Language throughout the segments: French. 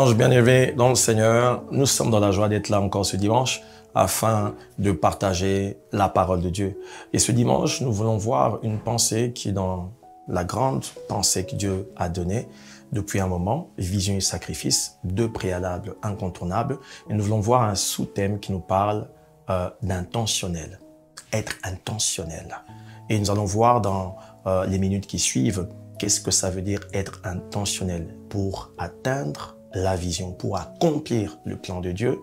dimanche, bien-aimés dans le Seigneur. Nous sommes dans la joie d'être là encore ce dimanche afin de partager la parole de Dieu. Et ce dimanche, nous voulons voir une pensée qui est dans la grande pensée que Dieu a donnée depuis un moment, vision et sacrifice, deux préalables incontournables. Et nous voulons voir un sous-thème qui nous parle d'intentionnel, être intentionnel. Et nous allons voir dans les minutes qui suivent qu'est-ce que ça veut dire être intentionnel pour atteindre la vision, pour accomplir le plan de Dieu.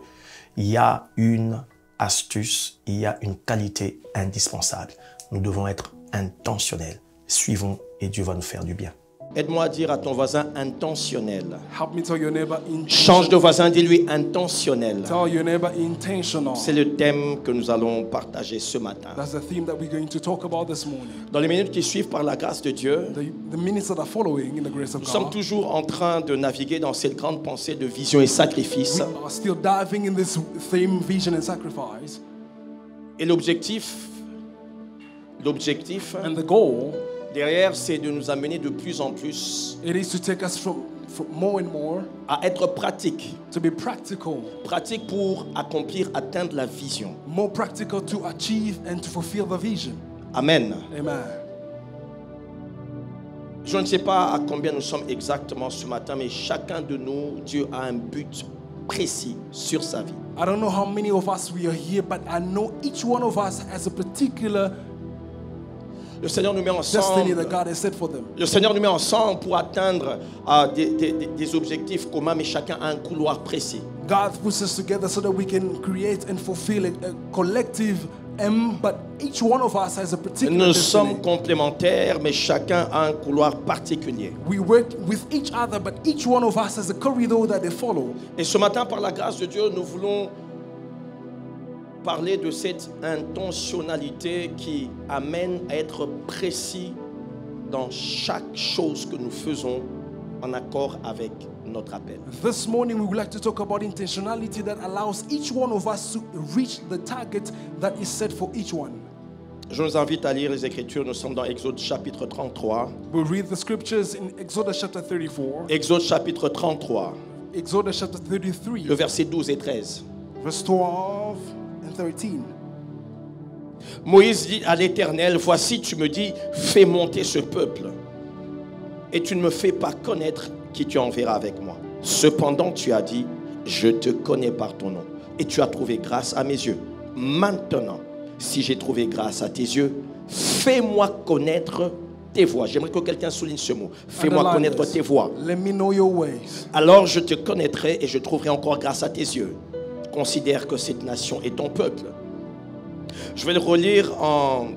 Il y a une astuce, il y a une qualité indispensable. Nous devons être intentionnels. Suivons et Dieu va nous faire du bien. Aide-moi à dire à ton voisin intentionnel. Help me tell your neighbor intentional. Change de voisin, dis-lui intentionnel. Tell your neighbor intentional. C'est le thème que nous allons partager ce matin. That's the theme that we're going to talk about this morning. Dans les minutes qui suivent, par la grâce de Dieu, The minutes that are following in the grace of nous sommes God. toujours en train de naviguer dans cette grande pensée de vision et sacrifice. We are still diving in this theme, vision and sacrifice. Et l'objectif And the goal, derrière, c'est de nous amener de plus en plus it is to take us from more and more à être pratique. to be practical. Pratique pour accomplir, atteindre la vision. More practical to achieve and to fulfill the vision. Amen. Amen. Je ne sais pas à combien nous sommes exactement ce matin, mais chacun de nous, Dieu a un but précis sur sa vie. I don't know how many of us we are here, but I know each one of us has a particular Le Seigneur nous met destiny ensemble. that God has set for them. Le Seigneur nous met ensemble pour atteindre des objectifs communs, mais chacun a un couloir précis. God puts us together so that we can create and fulfill a collective aim, but each one of us has a particular Nous destiny. sommes complémentaires, mais chacun a un couloir particulier. We work with each other, but each one of us has a corridor that they follow. Et ce matin, par la grâce de Dieu, nous voulons parler de cette intentionnalité qui amène à être précis dans chaque chose que nous faisons en accord avec notre appel. This morning, we would like to talk about intentionality that allows each one of us to reach the target that is set for each one. Je vous invite à lire les Écritures. Nous sommes dans Exode chapitre 33. We'll read the scriptures in Exodus chapter 34. Exode chapitre 33, Exodus chapter 33, le verset 12 et 13. verse 12 and 13. Moïse dit à l'Éternel, voici tu me dis, fais monter ce peuple, et tu ne me fais pas connaître qui tu enverras avec moi. Cependant tu as dit, je te connais par ton nom, et tu as trouvé grâce à mes yeux. Maintenant, si j'ai trouvé grâce à tes yeux, fais-moi connaître tes voies. J'aimerais que quelqu'un souligne ce mot. Fais-moi Underline connaître this. tes voies. Let me know your ways. Alors je te connaîtrai et je trouverai encore grâce à tes yeux. Considère que cette nation est ton peuple. Je vais le relire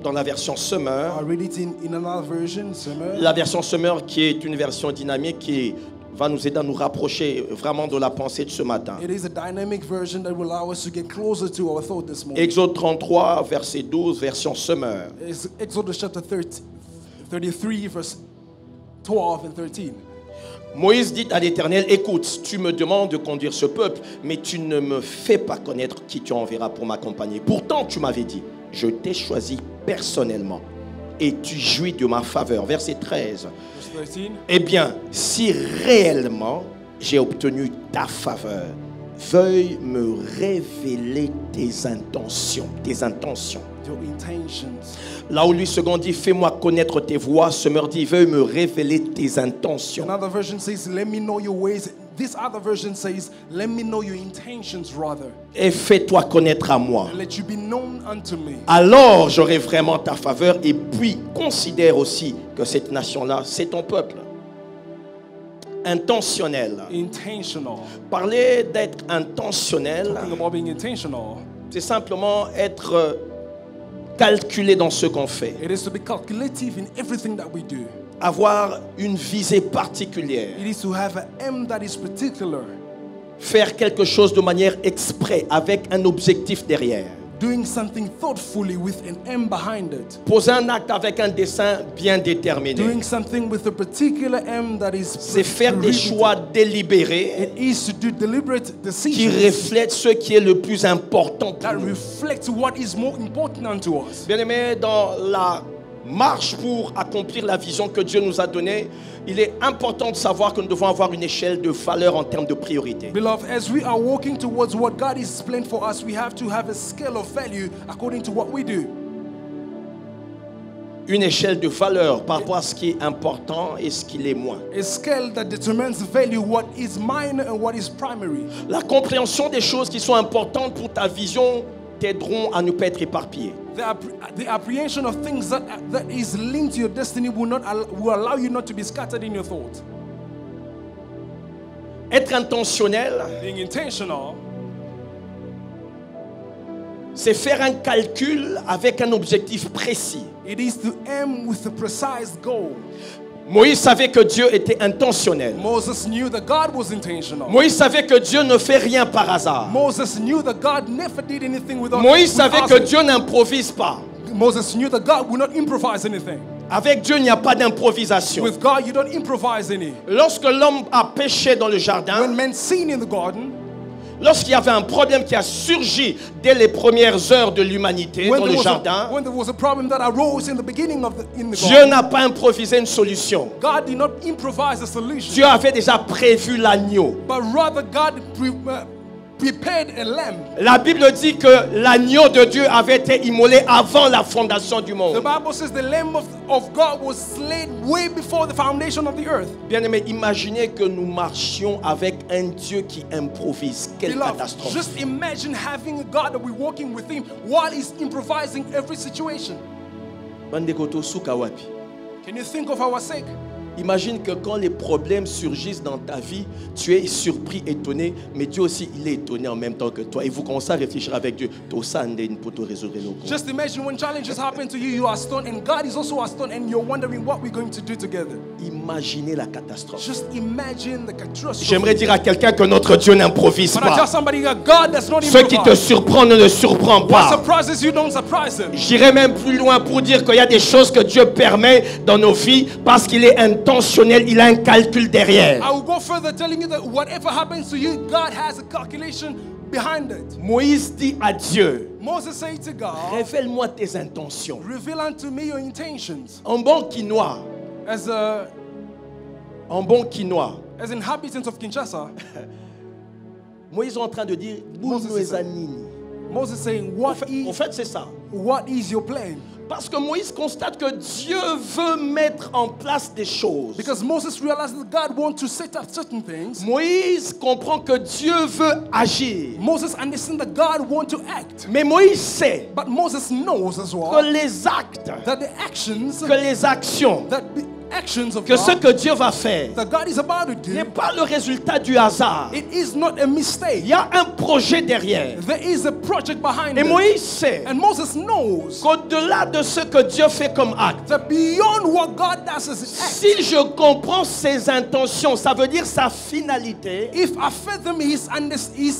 dans la version Summer. I read it in another version, Summer. La version Summer qui est une version dynamique qui va nous aider à nous rapprocher vraiment de la pensée de ce matin. It is a dynamic version that will allow us to get closer to our thought this morning. Exode 33, verset 12, version Summer. It's Exodus chapter 33, verse 12 and 13. Moïse dit à l'Éternel, écoute, tu me demandes de conduire ce peuple, mais tu ne me fais pas connaître qui tu enverras pour m'accompagner. Pourtant, tu m'avais dit, je t'ai choisi personnellement et tu jouis de ma faveur. Verset 13. Verse 13. Eh bien, si réellement j'ai obtenu ta faveur, veuille me révéler tes intentions. Tes intentions. Your intentions. Là où lui second dit, fais-moi connaître tes voies, Summer dit, veuille me révéler tes intentions. Another version says, let me know your ways. This other version says, let me know your intentions rather. Et fais-toi connaître à moi. And let you be known unto me. Alors j'aurai vraiment ta faveur et puis considère aussi que cette nation-là, c'est ton peuple. Intentionnel. Intentional. Parler d'être intentionnel, Talking about being intentional, c'est simplement être calculé dans ce qu'on fait. it is to be calculative in everything that we do. Avoir une visée particulière. It is to have an aim that is particular. Faire quelque chose de manière exprès, avec un objectif derrière. Doing something thoughtfully with an aim behind it. Poser un acte avec un dessein bien déterminé. Doing something with a particular aim that is C'est faire des choix délibérés It is to do deliberate qui decisions reflètent ce qui est le plus important pour that nous. reflect what is more important unto us. Bien-aimés, dans la marche pour accomplir la vision que Dieu nous a donnée, il est important de savoir que nous devons avoir une échelle de valeur en termes de priorité. Beloved, as we are walking towards what God is planned for us, we have to have a scale of value according to what we do. Une échelle de valeur par rapport à ce qui est important et ce qui l'est moins. A scale that determines value, what is minor and what is primary. La compréhension des choses qui sont importantes pour ta vision t'aideront à ne pas être éparpillé. The apprehension of things that is linked to your destiny will allow you not to be scattered in your thought. Être intentionnel, Being intentional, c'est faire un calcul avec un objectif précis. it is to aim with a precise goal. Moïse savait que Dieu était intentionnel. Moses knew that God was intentional. Moïse savait que Dieu ne fait rien par hasard. Moses knew that God never did anything without. Moïse savait que asking. Dieu n'improvise pas. Moses knew that God would not improvise anything. Avec Dieu, il n'y a pas d'improvisation. With God, you don't improvise any. Lorsque l'homme a péché dans le jardin, When men sinned in the garden, lorsqu'il y avait un problème qui a surgi dès les premières heures de l'humanité dans le jardin, when there was a problem that arose in the beginning of in the Dieu garden, n'a pas improvisé une solution. God did not improvise a solution. Dieu avait déjà prévu l'agneau. But rather, God prepared a lamb. La Bible dit que l'agneau de Dieu avait été immolé avant la fondation du The monde. Bible says the lamb of God was slain way before the foundation of the earth. Bien-aimés, imaginez que nous marchions avec un Dieu qui improvise. Quelle Beloved, catastrophe. just imagine having a God that we're walking with Him while He's improvising every situation. Bandekoto Sukawapi. Can you think of our sake? Imagine que quand les problèmes surgissent dans ta vie, tu es surpris, étonné, mais Dieu aussi, il est étonné en même temps que toi. Et vous commencez à réfléchir avec Dieu. Just imagine when challenges happen to you, you are stunned, and God is also stunned, and you're wondering what we're going to do together. Imaginez la catastrophe. Just imagine the catastrophe. J'aimerais dire à quelqu'un que notre Dieu n'improvise But I tell pas. somebody that God does not Ce qui te improvise. surprend ne le surprend What pas. surprises you don't surprise Him. J'irai même plus loin pour dire qu'il y a des choses que Dieu permet dans nos vies parce qu'il est intentionnel, il a un calcul derrière. I will go further telling you that whatever happens to you, God has a calculation behind it. Moïse dit à Dieu, Moses said to God, révèle-moi tes intentions. reveal unto me your intentions. En bon quinois, en bon quinois, As inhabitants of Kinshasa, Moïse est en train de dire, Moses saying, en fait, c'est ça. what is your plan? Parce que Moïse constate que Dieu veut mettre en place des choses. Because Moses realized that God wants to set up certain things. Moïse comprend que Dieu veut agir. Moses understands that God wants to act. Mais Moïse sait But Moses knows as que well les actes, that the actions, que les actions, of que ce God, que Dieu va faire that God is about to n'est do, pas le résultat du hasard. it is not a mistake. Il y a un projet derrière. There is a project behind Et it. Moïse sait And Moses knows qu'au-delà de ce que Dieu fait comme acte, that beyond what God does as an act, si je comprends ses intentions, ça veut dire sa finalité, if I fathom his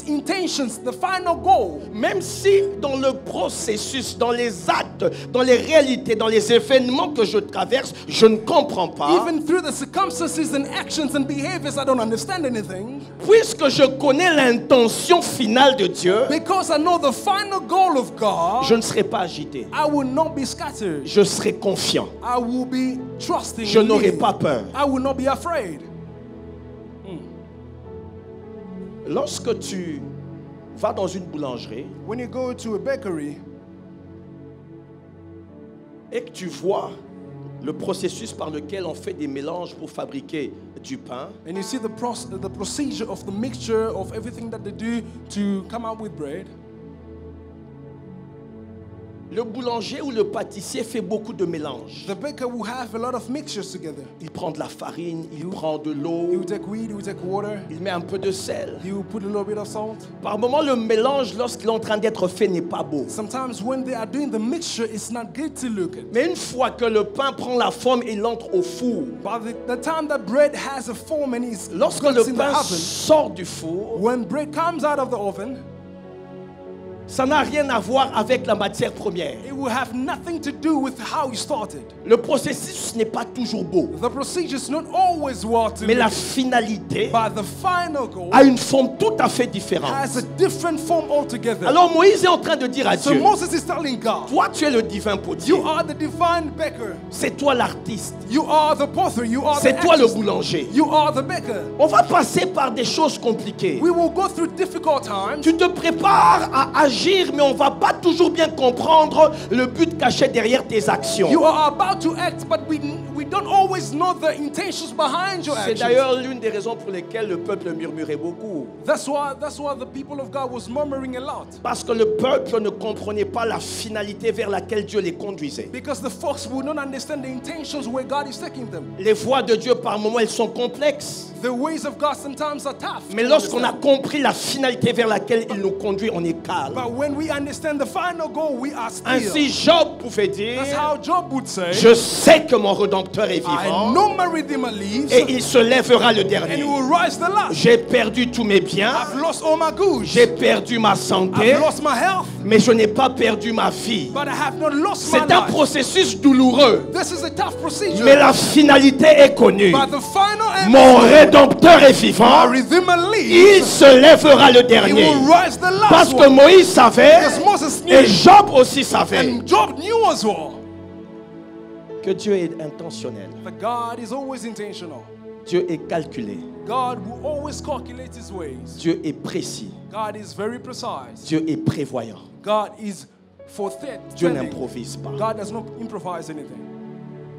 intentions, the final goal, même si dans le processus, dans les actes, dans les réalités, dans les événements que je traverse, je ne comprends pas, even through the circumstances and actions and behaviors, I don't understand anything. puisque je connais l'intention finale de Dieu, Because I know the final goal of God, je ne serai pas agité. I will not be scattered. Je serai confiant. I will be trusting. Je in n'aurai Him. pas peur. I will not be afraid. Lorsque tu vas dans une boulangerie When you go to a bakery et que tu vois le processus par lequel on fait des mélanges pour fabriquer du pain, and you see the procedure of the mixture of everything that they do to come out with bread, le boulanger ou le pâtissier fait beaucoup de mélanges. the baker will have a lot of mixtures together. Il prend de la farine, il prend de He l'eau, will take wheat, he will take water, il met un peu de sel. he will put a little bit of salt. Par moments, le mélange, lorsqu'il est en train d'être fait, n'est pas beau. Sometimes when they are doing the mixture, it's not good to look at. Mais une fois que le pain prend la forme et il entre au four, But the time that bread has a form and is lorsque goes le in the pain oven, sort du four, when bread comes out of the oven, Ça n'a rien à voir avec la matière première. It will have nothing to do with how you started. Le processus n'est pas toujours beau, The procedure is not always what to mais la look, finalité but the final goal a une forme tout à fait différente. has a different form altogether. Alors Moïse est en train de dire à So Dieu, Moses is telling God, toi tu es le divin potier, you are the divine baker. c'est toi l'artiste, You are the potter. You are the c'est toi le artist. boulanger. You are the baker. On va passer par des choses compliquées. We will go through difficult times. Tu te prépares à agir, mais on va pas toujours bien comprendre le but caché derrière tes actions. You are about to act, but we don't always know the intentions behind your C'est actions. d'ailleurs l'une des raisons pour lesquelles le peuple murmurait beaucoup. That's why the people of God was murmuring a lot. Parce que le peuple ne comprenait pas la finalité vers laquelle Dieu les conduisait. Because the folks would not understand the intentions where God is taking them. Les voies de Dieu, par moments, elles sont complexes. The ways of God sometimes are tough. Mais to lorsqu'on a understand. compris la finalité vers laquelle il nous conduit, on est calme. But when we understand the final goal, we are still. Ainsi, Job pouvait dire, That's how Job would say, je sais que mon Rédempteur est I vivant know my Redeemer lives, et il se lèvera le and he dernier. will rise the last. J'ai perdu tous mes biens, I've lost all my goods. j'ai perdu ma santé, I've lost my health, mais je n'ai pas perdu ma vie. but I have not lost my C'est un life. processus douloureux, This is a tough procedure. mais la finalité est connue. But the final end, Mon Rédempteur est my vivant, Redeemer il lives. se lèvera le He dernier. will rise the last Parce que one. Moïse savait Because Moses knew et Job aussi savait and Job knew as well que Dieu est intentionnel. that God is always intentional. Dieu est calculé. God will always calculate his ways. Dieu est précis. God is very precise. Dieu est prévoyant. God is forthright. Dieu n'improvise pas. God does not improvise anything.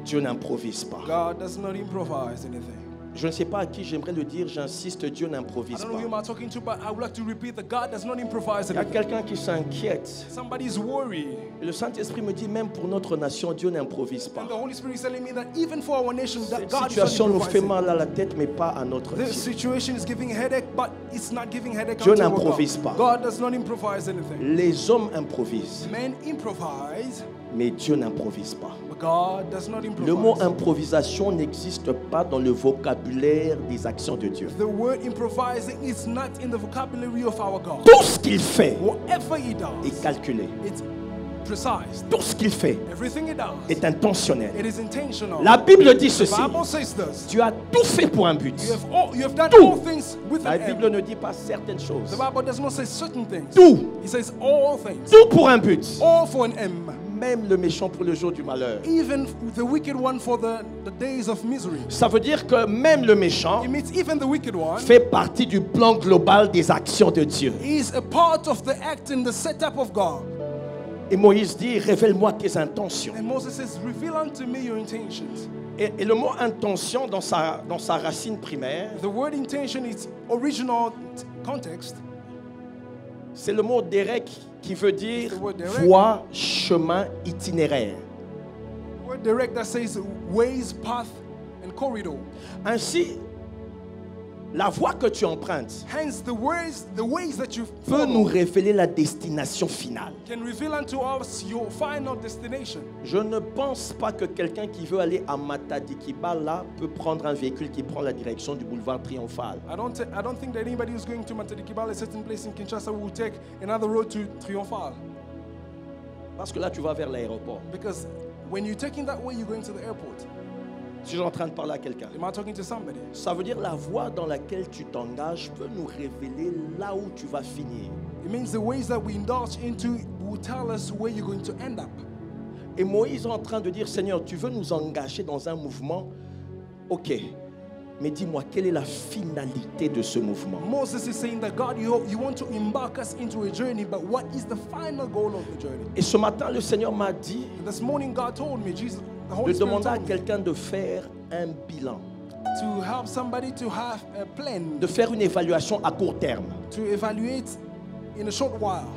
Dieu n'improvise pas. God does not improvise anything. Je ne sais pas à qui j'aimerais le dire, j'insiste, Dieu I n'improvise don't know who pas. I'm talking to, but I would like to repeat that God does not improvise Il y a anything. quelqu'un qui s'inquiète. Somebody is worried. Et le Saint-Esprit me dit, même pour notre nation, Dieu n'improvise pas. And the Holy Spirit is telling me that even for our nation, that Cette God is not situation nous fait improvising. mal à la tête, mais pas à notre This vie. situation is giving headache, but it's not giving headache Dieu unto our n'improvise God. pas. God does not improvise anything. Les hommes improvisent, Men improvise, mais Dieu n'improvise pas. but God does not Le mot improvise. improvisation n'existe pas dans le vocabulaire des actions de Dieu. The word improvising is not in the vocabulary of our God. Tout ce qu'il fait Whatever he does, est calculé. it's precise. Tout ce qu'il fait Everything he does, est intentionnel. it is intentional. La Bible dit The ceci. Bible says this. Tu as tout fait pour un but. You have done Tout. all things with La an Bible aim. ne dit pas certaines choses. The Bible does not say certain things. Tout. It says all things. Tout pour un but. All for an aim. Même le méchant pour le jour du malheur. Even the wicked one for the days of misery. Ça veut dire que même le méchant It means even the wicked one fait partie du plan global des actions de Dieu. is a part of the act in the setup of God. Et Moïse dit, révèle-moi tes intentions. And Moses says, reveal unto me your intentions. Et le mot intention dans sa racine primaire, The word intention is original context. c'est le mot derek qui veut dire The word derek. voie, chemin, itinéraire. The word direct that says ways, path, and corridor. Ainsi, la voie que tu empruntes Hence, the ways that you peut nous follow révéler la destination finale. can reveal unto us your final destination. Je ne pense pas que quelqu'un qui veut aller à Matadikiba là peut prendre un véhicule qui prend la direction du boulevard Triomphal. I don't think that anybody who's going to Matadikibale, a certain place in Kinshasa, will take another road to Triomphal. Parce que là, tu vas vers l'aéroport. Because when you're taking that way, you're going to the airport. Si je suis en train de parler à quelqu'un, Am I talking to somebody? ça veut dire la voie dans laquelle tu t'engages peut nous révéler là où tu vas finir. It means the ways that we indulge into will tell us where you're going to end up. Et Moïse est en train de dire, Seigneur, tu veux nous engager dans un mouvement? Ok, mais dis-moi, quelle est la finalité de ce mouvement? Moses is saying that God, you want to embark us into a journey, but what is the final goal of the journey? Et ce matin, le Seigneur m'a dit This morning, God told me, the de Holy Spirit demander à told me quelqu'un de faire un bilan, to help somebody to have a plan, de faire une évaluation à court terme. to evaluate in a short while.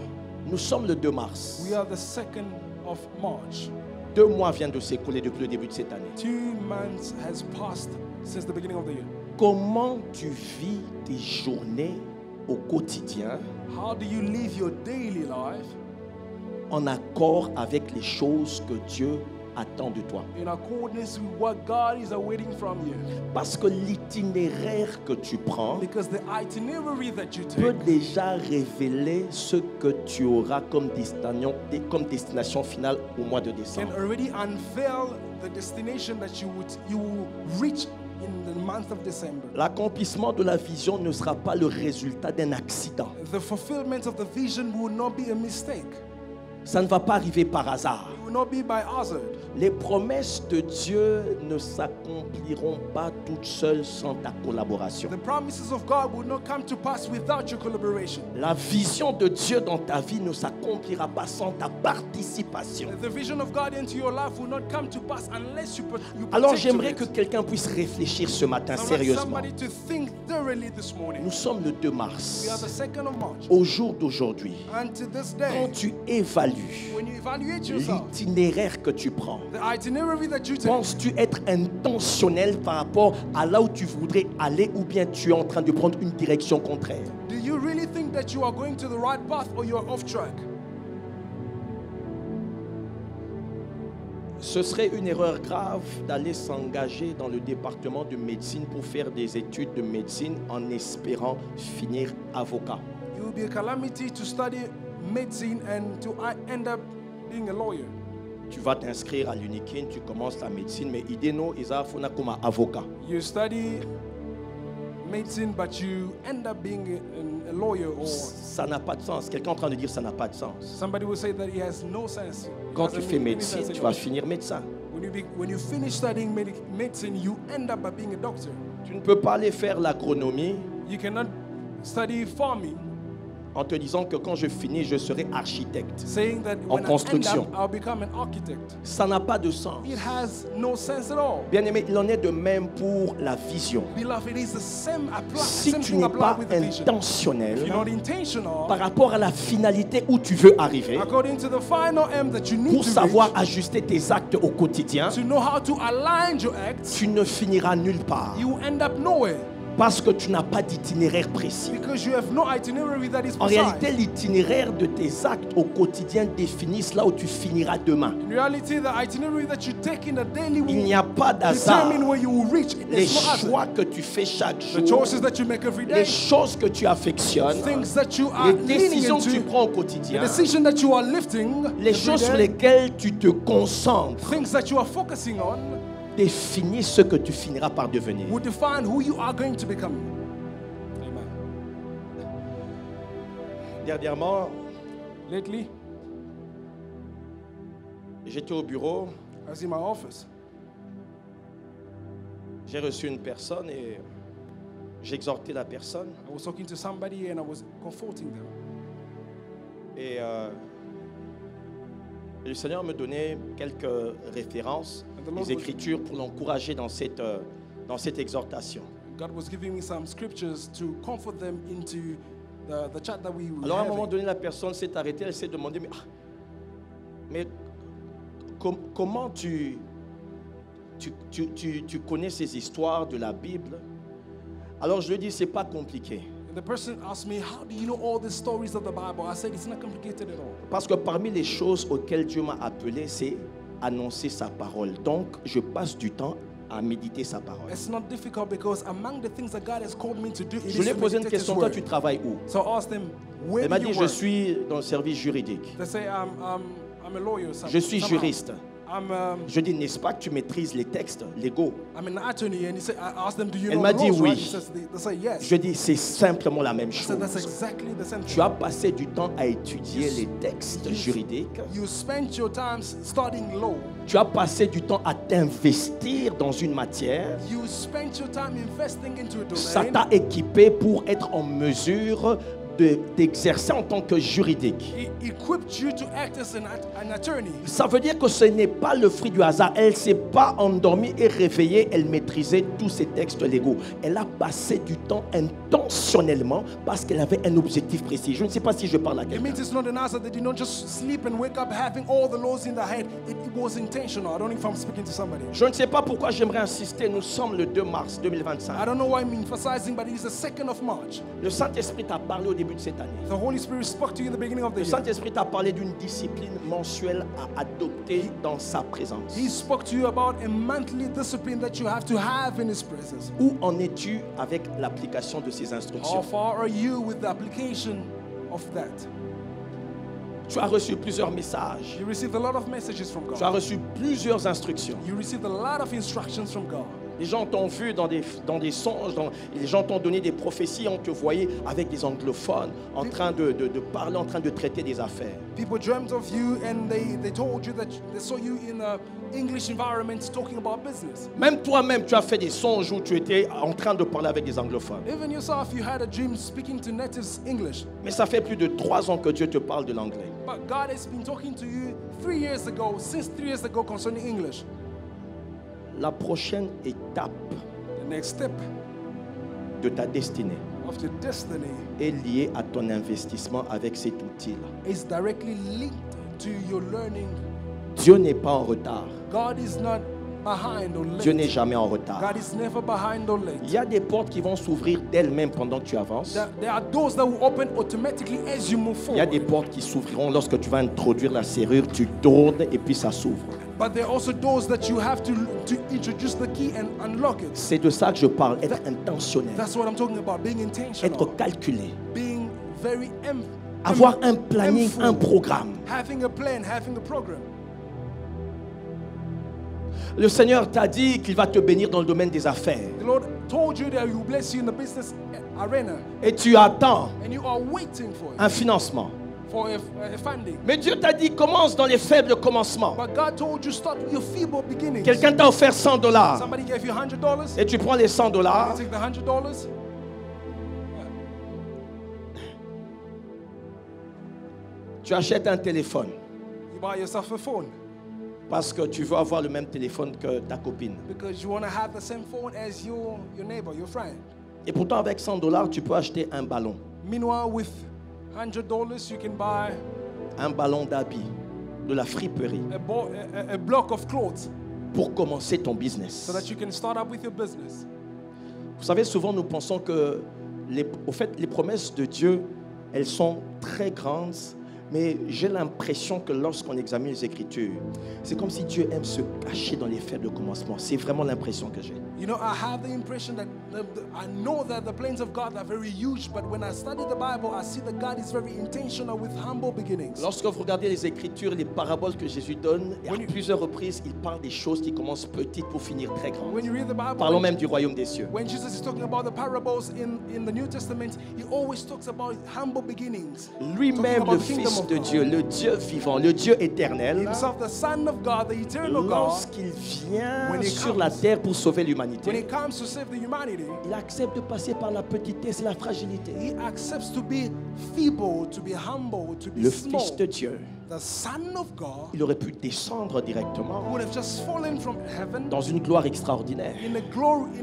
Nous sommes le 2 mars. We are the 2nd of March. 2 mois viennent de s'écouler depuis le début de cette année. 2 months has passed since the beginning of the year. Comment tu vis tes journées au quotidien How do you live your daily life en accord avec les choses que Dieu attend de toi. in accordance with what God is awaiting from you. Parce que l'itinéraire que tu prends Because the itinerary that you peut take déjà révéler ce que tu auras comme destination finale au mois de can décembre. already unveil the destination that you will reach in the month of December. L'accomplissement de la vision ne sera pas le résultat d'un accident. The fulfillment of the vision will not be a mistake. Ça ne va pas arriver par hasard. It will not be by hazard. Les promesses de Dieu ne s'accompliront pas toutes seules sans ta collaboration. The promises of God will not come to pass without your collaboration. La vision de Dieu dans ta vie ne s'accomplira pas sans ta participation. The vision of God into your life will not come to pass unless you Alors partake to j'aimerais it. que quelqu'un puisse réfléchir ce matin I want sérieusement. somebody to think thoroughly this morning. Nous sommes le 2 We are mars. the 2nd of March. Au jour d'aujourd'hui, And to this quand day, tu évalues when you evaluate yourself, l'itinéraire que tu prends, the itinerary that you take, penses-tu être intentionnel par rapport à là où tu voudrais aller ou bien tu es en train de prendre une direction contraire? do you really think that you are going to the right path or you are off track? Ce serait une erreur grave d'aller s'engager dans le département de médecine pour faire des études de médecine en espérant finir avocat. It will be a calamity to study medicine and to end up being a lawyer. Tu vas t'inscrire à l'Unikin, tu commences la médecine, mais idéno, ils font comme avocat. You study medicine, but you end up being a lawyer, or Ça n'a pas de sens. Quelqu'un est en train de dire ça n'a pas de sens. somebody will say that it has no sense. It Quand tu doesn't fais make any médecine, sense tu anymore. vas finir médecin. When you finish studying medicine, you end up by being a doctor. Tu ne peux pas aller faire l'agronomie You cannot study farming, en te disant que quand je finis, je serai architecte. saying that En when I end construction. up, I'll become an architect. Ça n'a pas de sens. It has no sense at all. Bien aimé, il en est de même pour la vision. Beloved, it is the same Si same tu thing n'es applied pas with the vision. intentionnel If you're not intentional, par rapport à la finalité où tu veux arriver, according to the final aim that you need pour to savoir reach, ajuster tes actes au quotidien, to know how to align your acts, tu ne finiras nulle part you end up nowhere parce que tu n'as pas d'itinéraire précis. because you have no itinerary that is En réalité, precise. l'itinéraire de tes actes au quotidien définissent là où tu finiras demain. In reality, the itinerary that you take in the daily Il will n'y a pas d'hasard. determine where you will reach. Les There's no hazard. choix que tu fais chaque The jour, choices that you make every les day, choses que tu affectionnes, things that you are les leaning décisions que tu into, prends au the quotidien, decision that you are lifting, les every choses sur day, lesquelles tu te concentres things that you are focusing on, définissent ce que tu finiras par devenir. will define who you are going to become. Amen. Dernièrement, Lately, j'étais au bureau, I was in my office. j'ai reçu une personne et j'exhortais la personne. I was talking to somebody and I was comforting them. Et le Seigneur me donnait quelques références, And the Lord des écritures pour l'encourager dans cette exhortation. God was giving me some scriptures to comfort them into the chat that we were Alors à un moment having. donné, la personne s'est arrêtée, elle s'est demandé, mais comment tu connais ces histoires de la Bible? Alors je lui ai dit, c'est pas compliqué. And the person asked me, how do you know all the stories of the Bible? I said, it's not complicated at all. Parce que parmi les choses auxquelles Dieu m'a appelé, c'est annoncer sa parole. Donc je passe du temps à méditer sa parole. It's not difficult because among the things that God has called me to do, it Je is lui ai to posé une meditate His question, toi word. tu travailles où? So I asked them, where Elle m'a do dit, you je work? suis dans le service juridique. They say, I'm a lawyer. Je suis somehow. juriste. Je dis, n'est-ce pas que tu maîtrises les textes légaux? I'm an attorney, and he said, I asked them, do you Elle know m'a the dit laws, oui. right? They say yes. Je dis, c'est simplement la même I said, that's chose. exactly the same Tu thing. as passé du temps à étudier les textes juridiques. You spent your time studying law. Tu as passé du temps à t'investir dans une matière. You spent your time investing into a Ça domain. t'a équipé pour être en mesure d'exercer en tant que juridique. It equipped you to act as an attorney. Ça veut dire que ce n'est pas le fruit du hasard. Elle ne s'est pas endormie et réveillée. Elle maîtrisait tous ces textes légaux. Elle a passé du temps intentionnellement parce qu'elle avait un objectif précis. Je ne sais pas si je parle à It quelqu'un. means it's not an answer that you don't just sleep and wake up having all the laws in the head. It was intentional. I don't know if I'm speaking to somebody. Je ne sais pas pourquoi j'aimerais insister. Nous sommes le 2 mars 2025. I don't know why I'm emphasizing, but it is the 2nd of March. Le Saint-Esprit t'a parlé au début début de cette année. The Holy Spirit spoke to you in the beginning of the Le year. Saint-Esprit t'a parlé d'une discipline mensuelle à adopter dans sa présence. He spoke to you about a monthly discipline that you have to have in His presence. Où en es-tu avec l'application de ces How instructions? far are you with the application of that? Tu as reçu plusieurs messages. You received a lot of messages from Tu as God. reçu plusieurs instructions. You received a lot of instructions from God. Les gens t'ont vu dans des songes, les gens t'ont donné des prophéties, on te voyait avec des anglophones en train de parler, en train de traiter des affaires. People dreamt of you and they told you that they saw you in an English environment talking about business. Même toi-même, tu as fait des songes où tu étais en train de parler avec des anglophones. Even yourself, you had a dream speaking to natives English. Mais ça fait plus de 3 ans que Dieu te parle de l'anglais. But God has been talking to you 3 years ago, since 3 years ago concerning English. La prochaine étape The next step de ta destinée of your destiny est liée à ton investissement avec cet outil-là. is directly linked to your learning. Dieu n'est pas en retard. God is not behind or Dieu n'est late. jamais en retard. God is never behind or Il late. y a des portes qui vont s'ouvrir d'elles-mêmes pendant que tu avances. There are doors that will open automatically as you move Il y a des forward. portes qui s'ouvriront lorsque tu vas introduire la serrure, tu tournes et puis ça s'ouvre. But there are also doors that you have to introduce the key and unlock it. C'est de ça que je parle, être intentionnel, That's what I'm talking about, being intentional, être calculé, being very avoir un planning, emful, un programme. having a plan, having a program. Le Seigneur t'a dit qu'il va te bénir dans le domaine des affaires. The Lord told you that He will bless you in the business arena, Et tu attends and you are waiting for it, un financement. for a funding. Mais Dieu t'a dit, commence dans les faibles commencements. But God told you start with your feeble beginnings. Quelqu'un t'a offert $100 Somebody gave you $100. et tu prends les $100. You take the $100. Tu achètes un téléphone You buy yourself a phone parce que tu veux avoir le même téléphone que ta copine. because you want to have the same phone as your neighbor, your friend. Et pourtant, avec $100, tu peux acheter un ballon. Meanwhile, with $100, you can buy Un ballon d'habits, de la friperie, a block of clothes pour commencer ton business. so that you can start up with your business. Vous savez, souvent nous pensons que au fait, les promesses de Dieu, elles sont très grandes, mais j'ai l'impression que lorsqu'on examine les Écritures, c'est comme si Dieu aime se cacher dans les faibles commencements. C'est vraiment l'impression que j'ai. You know, I have the impression that I know that the plans of God are very huge, but when I study the Bible, I see that God is very intentional with humble beginnings. Lorsque vous regardez les Écritures, les paraboles que Jésus donne, et à plusieurs reprises, il parle des choses qui commencent petites pour finir très grandes. When you read the Bible, Parlons même du royaume des cieux. when Jesus is talking about the parables in the New Testament, he always talks about humble beginnings. Lui-même, Talking about le the kingdom Fils of de God. Dieu, le Dieu vivant, le Dieu éternel, Himself, the Son of God, the eternal God, lorsqu'il vient When he sur comes- la terre pour sauver when l'humanité, He comes to save the humanity, il accepte de passer par la petitesse et la fragilité. He accepts to be feeble, to be humble, to be Le small. Fils de Dieu, The Son of God il aurait pu descendre directement would have just fallen from heaven dans une gloire extraordinaire. in a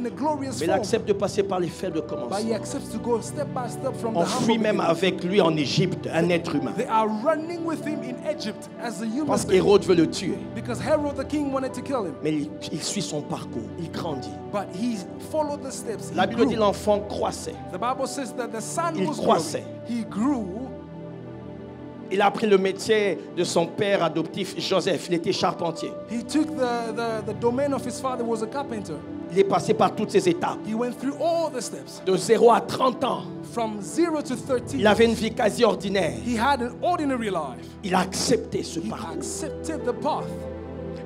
glorious Mais il form. accepte de passer par les faibles But He commencements. accepts to go step by step from On the fuit humble même beginning. avec lui en Égypte, un être humain. They are running with Him in Egypt as a human Parce being qu'Hérode veut le tuer. because Herod the king wanted to kill him. Mais il suit son parcours, il grandit. But he followed the steps. He La Bible dit grew. l'enfant croissait. The Bible says that the son Il was croissait. growing. He grew. Il a appris le métier de son père adoptif Joseph. Il était charpentier. He took the domain of his father was a carpenter. Il est passé par toutes ces étapes. He went through all the steps. De 0 à 30 ans, From 0 to 13, il avait une vie quasi ordinaire. he had an ordinary life. Il a accepté ce He parcours. accepted the path.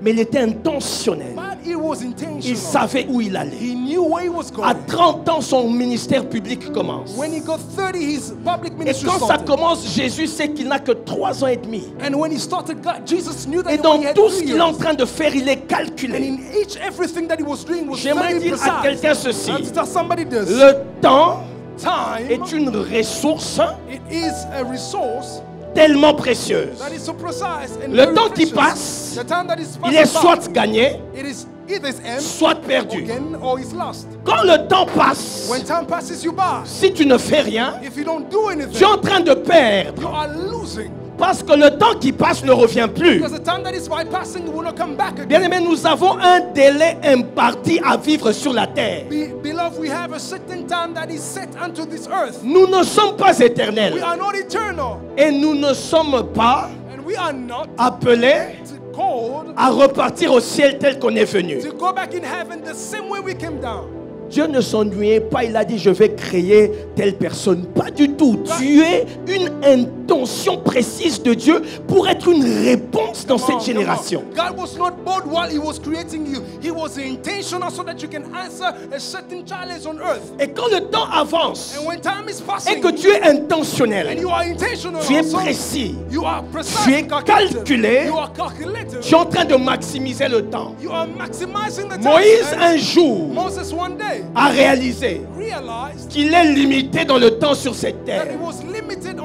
Mais il était intentionnel. But he was intentional. Il savait où il allait. He knew where he was going. À 30 ans, son ministère public commence. When he got 30, his public Et ministry quand ça started. commence, Jésus sait qu'il n'a que 3 ans et demi. And when he started, God, Jesus knew that Et he dans only had tout 3 ce qu'il est en years. train de faire, il est And calculé. in everything that he was doing was J'aimerais very dire precise. à quelqu'un ceci. And to tell somebody this, Le temps time est une ressource it is a resource tellement précieuse. that is so precise and Le very temps qui precious. passe, The time that is Il est passing soit by, gagné, it is either is end, soit perdu. again, or is lost. Quand le temps passe, When time passes you by, si tu ne fais rien, if you don't do anything, tu es en train de perdre. you are losing. Parce que le temps qui passe ne revient plus. Because the time that is bypassing will not come back again. Bien-aimés, nous avons un délai imparti à vivre sur la terre. Beloved, ourselves, we have a certain time that is set unto this earth. Nous ne sommes pas We éternels. are not eternal. Et nous ne sommes pas And we are not appelés called à repartir au ciel tel qu'on est venu. to go back in heaven the same way we came down. Dieu ne s'ennuyait pas, il a dit je vais créer telle personne. Pas du tout. Tu es une intention précise de Dieu pour être une réponse dans cette génération. God was not bored while He was creating you. He was intentional so that you can answer a certain challenge on earth. Et quand le temps avance And when time is et passing, que tu es and intentionnel, you are intentional, tu es also, précis, you are tu precise, es calculé, you are calculated, tu es en train de maximiser le temps. you are maximizing the time. Moïse And un jour Moses one day a réalisé realized qu'il est limité dans le temps sur cette that terre. he was limited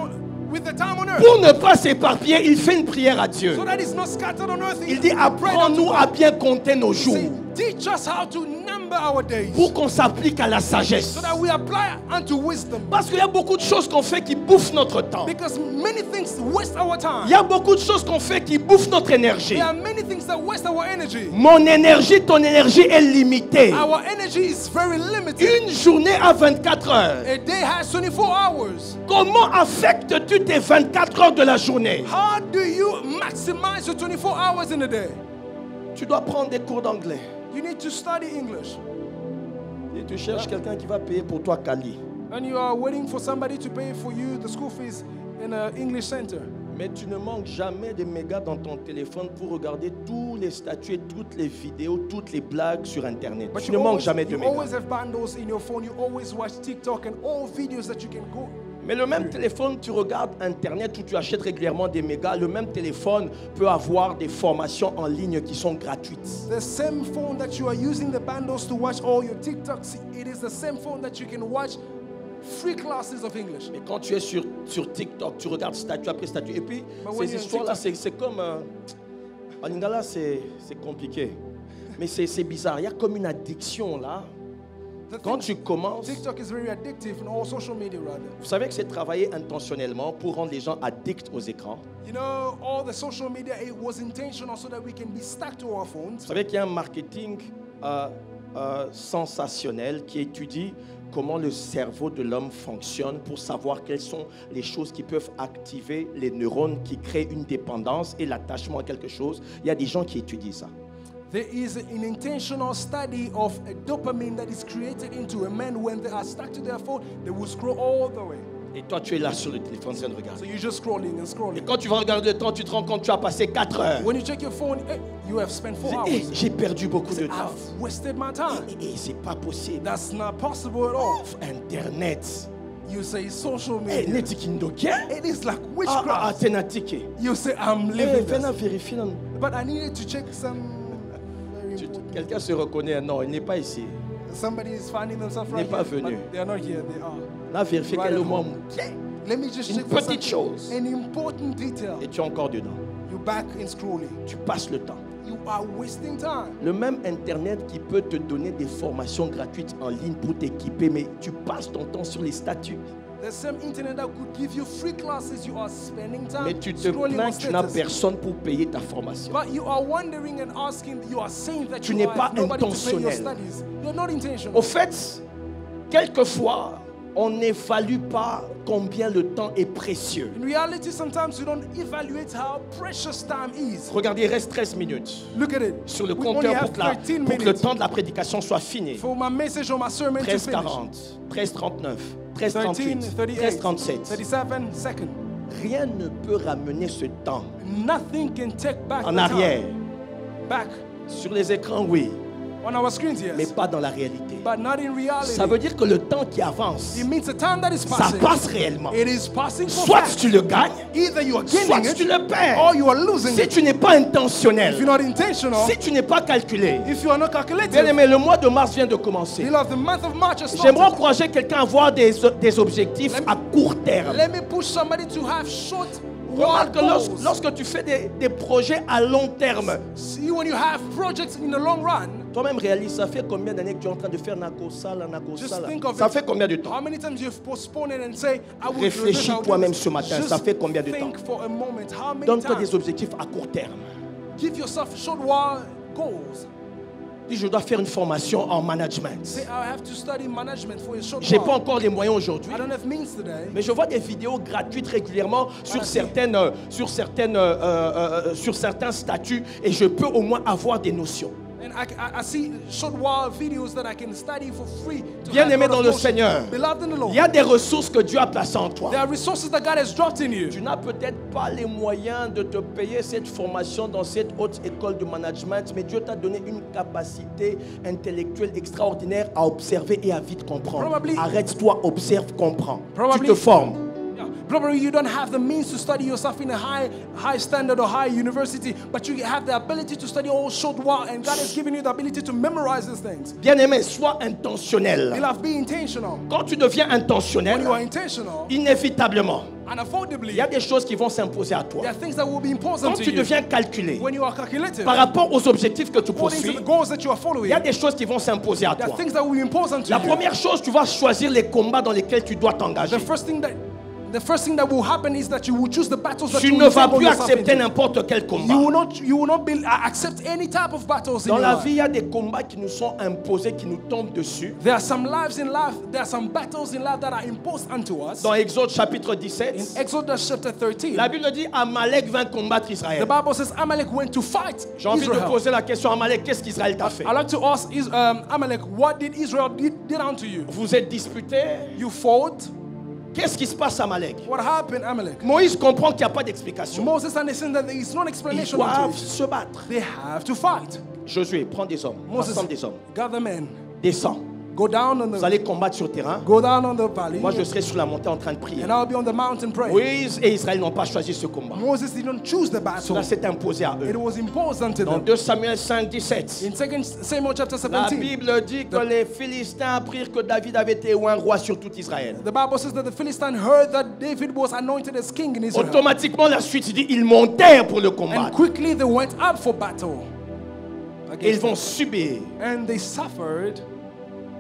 with the time on earth. Pour ne pas s'éparpiller, il fait une prière à Dieu. So that it's not scattered on earth. Il dit He prayed unto apprends-nous à God. bien compter nos He jours said, teach us how to number our days pour qu'on s'applique à la sagesse. so that we apply unto wisdom. Parce qu'il y a beaucoup de choses qu'on fait qui bouffent notre temps. Because many things waste our time. Il y a beaucoup de choses qu'on fait qui bouffent notre énergie. There are many things that waste our energy. Mon énergie, ton énergie est limitée. Our energy is very limited. Une journée à 24 heures. A day has 24 hours. Comment affectes-tu tes 24 heures de la journée? How do you maximize your 24 hours in a day? Tu dois prendre des cours d'anglais. You need to study English. Et tu cherches quelqu'un qui va payer pour toi Cali. And you are waiting for somebody to pay for you the school fees in an English center. Mais tu ne manques jamais de mégas dans ton téléphone pour regarder tous les statuts, toutes les vidéos, toutes les blagues sur Internet. But Tu ne manques jamais de you mégas. always have bundles in your phone. You always watch TikTok and all videos that you can go. Mais le même téléphone, tu regardes Internet où tu achètes régulièrement des mégas, le même téléphone peut avoir des formations en ligne qui sont gratuites. The same phone that you are using the bundles to watch all your TikToks, it is the same phone that you can watch free classes of English. Mais quand tu es sur TikTok, tu regardes statut après statut. Et puis, But when ces you're on histoires-là, TikTok- c'est comme... en lingala, c'est compliqué. Mais c'est bizarre. Il y a comme une addiction là. The Quand thing- tu commences... TikTok is very addictive and all social media rather. Vous savez que c'est travaillé intentionnellement pour rendre les gens addicts aux écrans. You know, all the social media, it was intentional so that we can be stuck to our phones. Vous savez qu'il y a un marketing sensationnel qui étudie comment le cerveau de l'homme fonctionne pour savoir quelles sont les choses qui peuvent activer les neurones qui créent une dépendance et l'attachement à quelque chose. Il y a des gens qui étudient ça. There is an intentional study of a dopamine that is created into a man when they are stuck to their phone, they will scroll all the way. Et toi, tu es là sur le téléphone, tu viens de So regarder. you're just scrolling and Et scrolling. quand tu vas regarder le temps, tu te rends compte que tu as passé 4 heures. When you check your phone, hey, you have spent 4 hours. Et j'ai perdu beaucoup de temps. I've wasted my time. Et c'est pas possible. That's not possible at all. Internet. You say social Eh, media. neti kindokia? It is like Ah, witchcraft. t'es natike. You say I'm Eh, living viens this. vérifier. non. But I needed to check some very important. Quelqu'un se reconnaît. Non, il n'est pas ici. Somebody is finding themselves N'est right pas here, venu. but they are not here. They are. Là, vérifier Right quel est at le moment. home. Let me just Une check for petite chose. an important detail. Et tu es encore dedans. You're back in scrolling. Tu passes le temps. You are wasting time. Le même Internet qui peut te donner des formations gratuites en ligne pour t'équiper, mais tu passes ton temps sur les statuts. The same internet that could give you free classes, you are spending time Mais tu te scrolling plains on que tu n'as status. personne pour payer ta formation. But you are wondering and asking, you are saying that Tu you n'es have pas nobody to pay your intentionnel. studies. You're not intentional. Au fait, quelquefois, on n'évalue pas combien le temps est précieux. In reality, sometimes you don't evaluate how precious time is. Regardez, il reste 13 minutes Look at it. sur le We only compteur have pour que, 13 pour que le minutes temps de la prédication soit fini. for my message or my sermon to 13 finish. 40, 13 39, 13 13, 38, 13 38, 37. 37 seconds. Rien ne peut ramener ce temps Nothing can take back en the arrière. time. Back Sur les écrans, oui, on our screens, mais yes. pas dans la réalité. But not in reality. Ça veut dire que le temps qui avance, It means the time that is ça passing. passe réellement. It is passing for Soit fast. tu le gagnes, Either you are soit gaining tu it le perds. or you are losing Si it. tu n'es pas intentionnel, If you're not intentional, si tu n'es pas calculé. if you are not Bien calculated, aimé, le mois de mars vient de commencer. beloved, the month of March has J'aimerais started. encourager quelqu'un à avoir des objectifs à court terme. Let me push somebody to have short Remarque que goals. lorsque tu fais des projets à long terme, See, when you have projects in the long run, toi-même réalise, ça fait combien d'années que tu es en train de faire just Nakosala? think of Ça it. fait combien de temps? How many times you've postponed it and say, I will do this, Réfléchis I will do toi-même this. ce matin, Just ça fait combien de think temps? for a moment. How many Donne-toi times? des objectifs à court terme. Give yourself short while goals. Dis, je dois faire une formation en management. Say, I have to study management for a short J'ai pas while. encore les moyens aujourd'hui, I don't have means today. mais je vois des vidéos gratuites régulièrement sur certains statuts et je peux au moins avoir des notions. And I see short while videos that I can study for free. To Bien have aimé a lot dans of le notion. Seigneur, Beloved in the Lord. il y a des ressources que Dieu a placées en toi. There are resources that God has dropped in you. Tu n'as peut-être pas les moyens de te payer cette formation dans cette haute école de management, mais Dieu t'a donné une capacité intellectuelle extraordinaire à observer et à vite comprendre. Probably- Arrête-toi, observe, comprends. Probably- Tu te formes. Yeah. Probably you don't have the means to study yourself in a high standard or high university, but you have the ability to study all short while, and God has given you the ability to memorize these things. Bien-aimé, sois intentionnel. Beloved, be intentional. Quand tu deviens When intentionnel, you are intentional, inévitablement, unavoidably, il y a des choses qui vont s'imposer à toi. there are things that will be imposed Quand to tu you. deviens calculé When you are calculative, par rapport aux objectifs que tu according to poursuis, the goals that you are il following, y a des choses qui vont s'imposer à there toi. are things that will be imposed onto La you. première chose, tu vas choisir les combats dans lesquels tu dois t'engager. The first thing that will happen is that you will choose the battles that Tu you ne will vas involve plus yourself accepter into. n'importe quel combat. You will not accept any type of battles in Dans your la life. vie, il y a des combats qui nous sont imposés, qui nous tombent dessus. There are some lives in life, there are some battles in life that are imposed unto us. Dans Exode chapitre In 17, Exodus chapter 13, la Bible dit Amalek vint combattre the Israël. Bible says Amalek went to fight J'ai envie de Israel. poser la question à Amalek, qu'est-ce qu'Israël t'a fait? I like to ask Amalek, what did Israel did unto you? Vous êtes disputés. You fought. Qu'est-ce qui se passe à Amalek? What happened, Amalek? Moïse comprend qu'il n'y a pas d'explication. Moses understands that there is no Ils explanation doivent unto it. se battre. They have to fight. Josué, prends des hommes. Moses, Rassemble des hommes. gather men. Descends. Go down on Vous the allez combattre sur le terrain. Go down on the valley. Moi, je serai sur la montée en train de prier. And I'll be on the mountain praying. Moïse et Israël n'ont pas choisi ce combat. Moses didn't choose the battle. Cela s'est imposé à It eux. was imposed unto Dans them. 2 Samuel 5, 17. In 2 Samuel chapter La 17, Bible dit que les Philistins apprirent que David avait été un roi sur tout Israël. the Bible says that the Philistines heard that David was anointed as king in Israel. Automatiquement, la suite il dit ils montèrent pour le And combat. quickly they went up for battle. Et ils vont subir And they suffered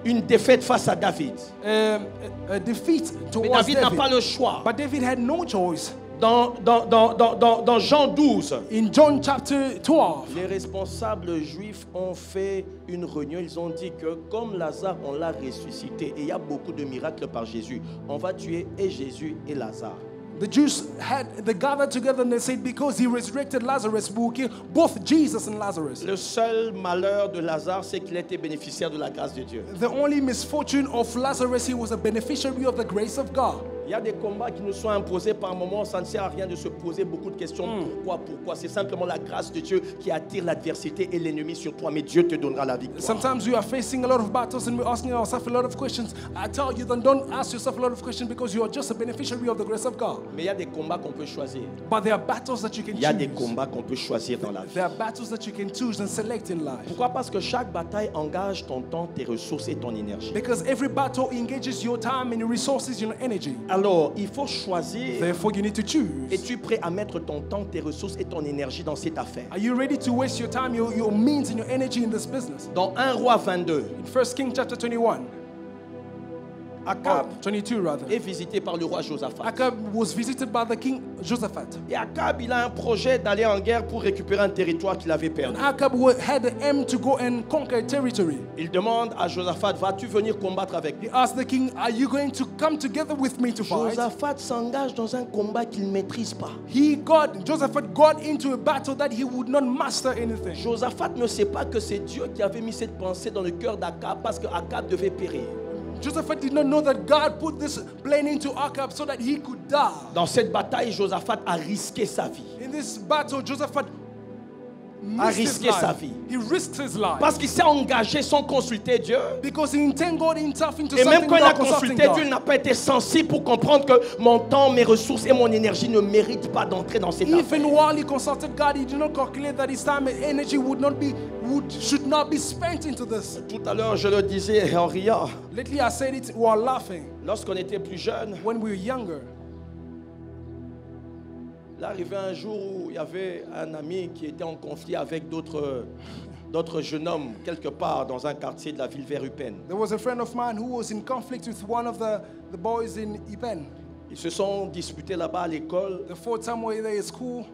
une défaite face à David. a defeat Mais towards David n'a David. pas le choix. But David had no choice. Dans Jean 12, In John chapter 12, les responsables juifs ont fait une réunion. Ils ont dit que comme Lazare, on l'a ressuscité. Et il y a beaucoup de miracles par Jésus. On va tuer et Jésus et Lazare. the Jews they gathered together and they said, because he resurrected Lazarus, we will kill both Jesus and Lazarus. Le seul malheur de Lazare, c'est qu'il était bénéficiaire de la grâce de Dieu. The only misfortune of Lazarus, he was a beneficiary of the grace of God. Il y a des combats qui nous sont imposés par moments. Ça ne sert à rien de se poser beaucoup de questions. Pourquoi? C'est simplement la grâce de Dieu qui attire l'adversité et l'ennemi sur toi. Mais Dieu te donnera la victoire. Sometimes we are facing a lot of battles and we're asking ourselves a lot of questions. I tell you, then don't ask yourself a lot of questions because you are just a beneficiary of the grace of God. Mais il y a des combats qu'on peut choisir. But there are battles that you can Il y a des choose. combats qu'on peut choisir dans la vie. There are battles that you can choose and select in life. Pourquoi? Parce que chaque bataille engage ton temps, tes ressources et ton énergie. Because every battle engages your time and your resources, your energy. Alors, il faut choisir. Therefore, you need to choose. Es-tu prêt à mettre ton temps, tes ressources et ton énergie dans cette affaire? Are you ready to waste your time, your means, and your energy in this business? Dans 1 Roi 22, In 1 Kings chapter 21, Akab 22 rather, est visité par le roi Josaphat. Akab was visited by the king Josaphat. Et Akab, il a un projet d'aller en guerre pour récupérer un territoire qu'il avait perdu. Akab had the aim to go and conquer territory. Il demande à Josaphat, vas-tu venir combattre avec He lui? asked the king, are you going to come together with me to fight? Josaphat s'engage dans un combat qu'il ne maîtrise pas. Josaphat got into a battle that he would not master anything. Josaphat ne sait pas que c'est Dieu qui avait mis cette pensée dans le cœur d'Akab parce que Akab devait périr. Josaphat did not know that God put this plan into Akab so that he could die. Dans cette bataille, Josaphat a risqué sa vie. In this battle, Josaphat A risked his risqué sa life. vie. He risked his life. Parce qu'il s'est engagé sans consulter Dieu. Because he entangled himself into Et même something quand il a without consulting consulté Dieu, il God. n'a pas été sensible pour comprendre que mon temps, mes ressources et mon énergie ne méritent pas d'entrer dans cette affaire. Even while he consulted God, he did not calculate that his time and energy should not be spent into this. Tout à l'heure, je le disais en riant. Lately, I said it while laughing. Lorsqu'on était plus jeune, When we were younger, il arrivait un jour où il y avait un ami qui était en conflit avec d'autres jeunes hommes quelque part dans un quartier de la ville vers Eupen. there was a friend of mine who was in conflict with one of the boys in Ipen. Ils se sont disputés là-bas à l'école. The fourth time we were there at school,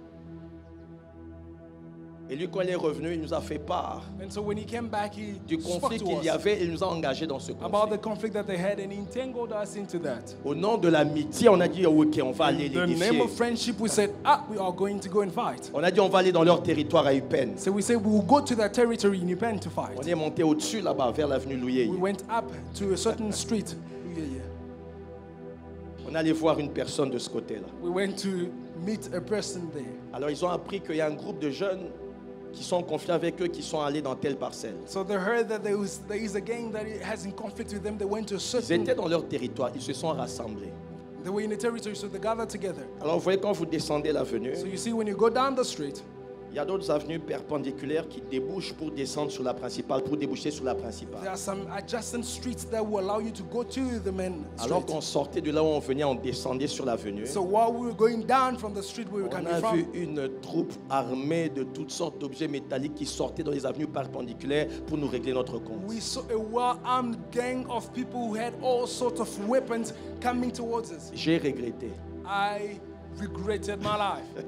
Et lui, quand il est revenu, il nous a fait part And so when he came back, he du spoke conflit to qu'il y us avait et il nous a engagés dans ce about the conflit. conflict that they had and he entangled us into that. Au nom de l'amitié, on a dit, ok, on va aller In les the name défier. of friendship, we said, we are going to go and fight. On a dit, on va aller dans leur territoire à Upen. So we said, we will go to that territory in Upen to fight. On est monté au-dessus là-bas, vers l'avenue Louillet. We went up to a certain street. On allait voir une personne de ce côté-là. We went to meet a person there. Alors, ils ont appris qu'il y a un groupe de jeunes qui sont en conflit avec eux, qui sont allés dans telle parcelle. So they heard that there is a gang that has in conflict with them. They went to a Ils certain. étaient dans leur territoire, ils se sont rassemblés. They were in a territory, so they gathered together. Alors, vous voyez, quand vous descendez l'avenue, So you see, when you go down the street, il y a d'autres avenues perpendiculaires qui débouchent pour descendre sur la principale, pour déboucher sur la there principale. are some adjacent streets that will allow you to go to the main Alors street. qu'on sortait de là où on venait, on descendait sur l'avenue. So while we were going down from the street we were On coming a from, vu une troupe armée de toutes sortes d'objets métalliques qui sortaient dans les avenues perpendiculaires pour nous régler notre compte. we saw a well-armed gang of people who had all sorts of weapons coming towards us. J'ai regretté. I regretted my life.